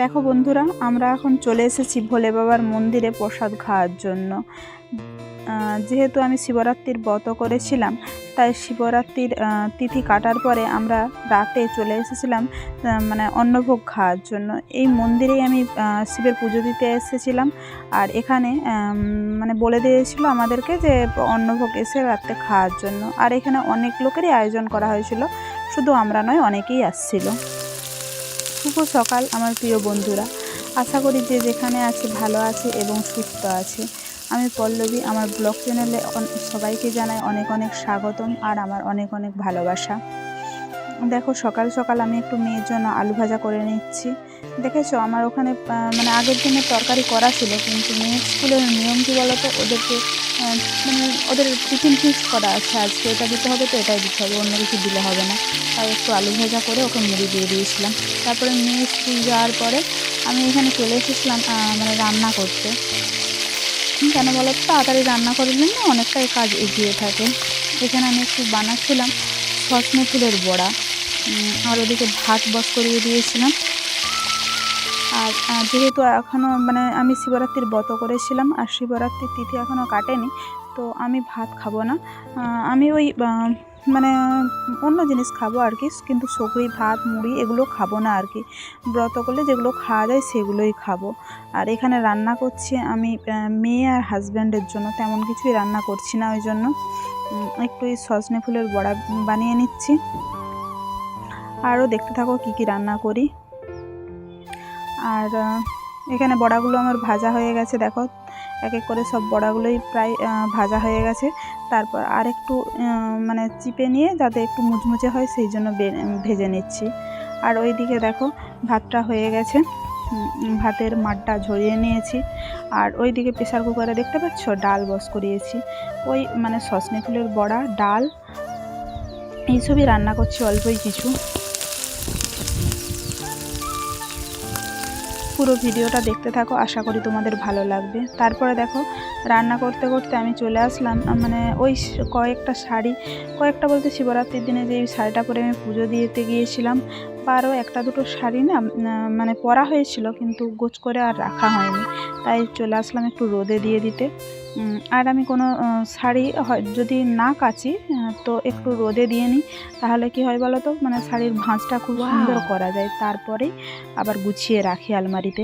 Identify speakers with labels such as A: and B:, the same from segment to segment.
A: দেখো বন্ধুরা, আমরা এখন চলে এসেছি ভোলে বাবার মন্দিরে প্রসাদ খাওয়ার জন্য। যেহেতু আমি শিবরাত্রির ব্রত করেছিলাম, তাই শিবরাত্রির তিথি কাটার পরে আমরা রাতে চলে এসেছিলাম মানে অন্নভোগ খাওয়ার জন্য। এই মন্দিরেই আমি শিবের পুজো দিতে এসেছিলাম, আর এখানে মানে বলে দিয়েছিল আমাদেরকে যে অন্নভোগ এসে রাতে খাওয়ার জন্য। আর এখানে অনেক লোকেরই আয়োজন করা হয়েছিল, শুধু আমরা নয়, অনেকেই আসছিল। শুভ সকাল আমার প্রিয় বন্ধুরা, আশা করি যে যেখানে আছে ভালো আছে এবং সুস্থ আছে। আমি পল্লবী, আমার ব্লগ চ্যানেলে সবাইকে জানাই অনেক অনেক স্বাগতম আর আমার অনেক অনেক ভালোবাসা। দেখো, সকাল সকাল আমি একটু মেয়ের জন্য আলু ভাজা করে নিচ্ছি। দেখেছো, আমার ওখানে মানে আগের দিনের তরকারি করা ছিল, কিন্তু মেয়ের স্কুলের নিয়ম কী বলো তো, ওদেরকে মানে ওদের টিফিন ফিক্স করা আছে, আজকে এটা দিতে হবে তো এটাই দিতে হবে, অন্য কিছু দিলে হবে না। তাই একটু আলু ভাজা করে ওকে মুড়ি দিয়ে দিয়েছিলাম। তারপরে মেয়ে স্কুল যাওয়ার পরে আমি এখানে চলে এসেছিলাম মানে রান্না করতে। কেন বলো তো, তাড়াতাড়ি রান্না করলে না অনেকটাই কাজ এগিয়ে থাকে। এখানে আমি একটু বানাচ্ছিলাম সজনে ফুলের বড়া, আর ওদিকে ভাত বস করিয়ে দিয়েছিলাম। আর যেহেতু এখনও মানে আমি শিবরাত্রির ব্রত করেছিলাম, আর শিবরাত্রির তিথি এখনও কাটেনি, তো আমি ভাত খাবো না। আমি ওই মানে অন্য জিনিস খাবো আর কি, কিন্তু সবজি ভাত মুড়ি এগুলো খাবো না আর কি। ব্রত করলে যেগুলো খাওয়া যায় সেগুলোই খাবো। আর এখানে রান্না করছি আমি মেয়ে আর হাজব্যান্ডের জন্য, তেমন কিছুই রান্না করছি না, ওই জন্য একটু এই সজনে ফুলের বড়া বানিয়ে নিচ্ছি। আরও দেখতে থাকো কি কি রান্না করি। আর এখানে বড়াগুলো আমার ভাজা হয়ে গেছে, দেখো এক এক করে সব বড়াগুলোই প্রায় ভাজা হয়ে গেছে। তারপর আর একটু মানে চিপে নিয়ে যাতে একটু মুচমুচে হয় সেই জন্য ভেজে নিচ্ছি। আর ওই দিকে দেখো ভাতটা হয়ে গেছে, ভাতের মাঠটা ঝরিয়ে নিয়েছি। আর ওই দিকে প্রেসার কুকারে দেখতে পাচ্ছ ডাল বস করিয়েছি। ওই মানে সজনে ফুলের বড়া, ডাল এইসবই রান্না করছি, অল্পই কিছু। পুরো ভিডিওটা দেখতে থাকো, আশা করি তোমাদের ভালো লাগবে। তারপরে দেখো রান্না করতে করতে আমি চলে আসলাম মানে ওই কয়েকটা বলতে শিবরাত্রির দিনে যে শাড়িটা পরে আমি পুজো দিতে গিয়েছিলাম, আরও একটা দুটো শাড়ি না মানে পরা হয়েছিল, কিন্তু গোছ করে আর রাখা হয়নি, তাই চলে আসলাম একটু রোদে দিয়ে দিতে। আর আমি কোনো শাড়ি যদি না কাচি তো একটু রোদে দিয়ে নিই, তাহলে কি হয় বলো তো, মানে শাড়ির ভাঁজটা খুব সুন্দর করা যায়, তারপরেই আবার গুছিয়ে রাখি আলমারিতে।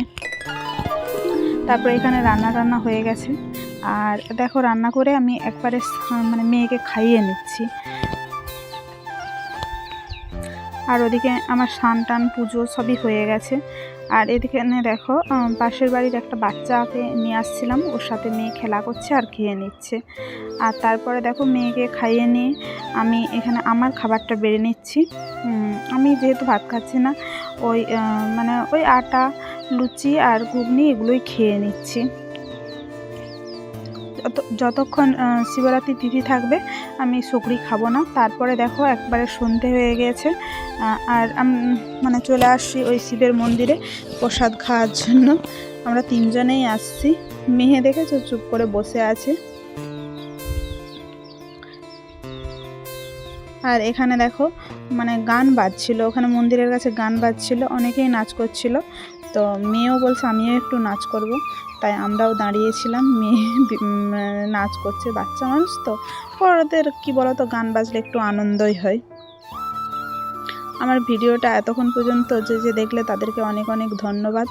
A: তারপরে এখানে রান্না হয়ে গেছে। আর দেখো রান্না করে আমি একবারে মানে মেয়েকে খাইয়ে নিচ্ছি। আর ওদিকে আমার স্নান টান পুজো সবই হয়ে গেছে। আর এদিকে দেখো পাশের বাড়ির একটা বাচ্চাকে নিয়ে আসছিলাম, ওর সাথে মেয়ে খেলা করছে আর খেয়ে নিচ্ছে। আর তারপরে দেখো মেয়েকে খাইয়ে নিয়ে আমি এখানে আমার খাবারটা বেড়ে নিচ্ছি। আমি যেহেতু ভাত খাচ্ছি না, ওই মানে ওই আটা লুচি আর ঘুগনি এগুলোই খেয়ে নিচ্ছি। যতক্ষণ শিবরাত্রি তিথি থাকবে আমি শুকরি খাবো না। তারপরে দেখো একবারে সন্ধে হয়ে গেছে, আর মানে চলে আসছি ওই শিবের মন্দিরে প্রসাদ খাওয়ার জন্য। আমরা তিনজনেই আসছি। মেয়ে দেখেছো চুপ করে বসে আছে। আর এখানে দেখো মানে গান বাজছিল, ওখানে মন্দিরের কাছে গান বাজছিল, অনেকেই নাচ করছিল। তো মেয়েও বলছে আমিও একটু নাচ করব, তাই আমরাও দাঁড়িয়েছিলাম। মেয়ে নাচ করছে, বাচ্চা মানুষ তো, ওদের কী বলো তো, গান বাজলে একটু আনন্দই হয়। আমার ভিডিওটা এতক্ষণ পর্যন্ত যে দেখলে তাদেরকে অনেক অনেক ধন্যবাদ।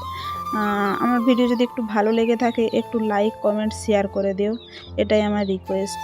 A: আমার ভিডিও যদি একটু ভালো লেগে থাকে একটু লাইক কমেন্ট শেয়ার করে দিও, এটাই আমার রিকোয়েস্ট।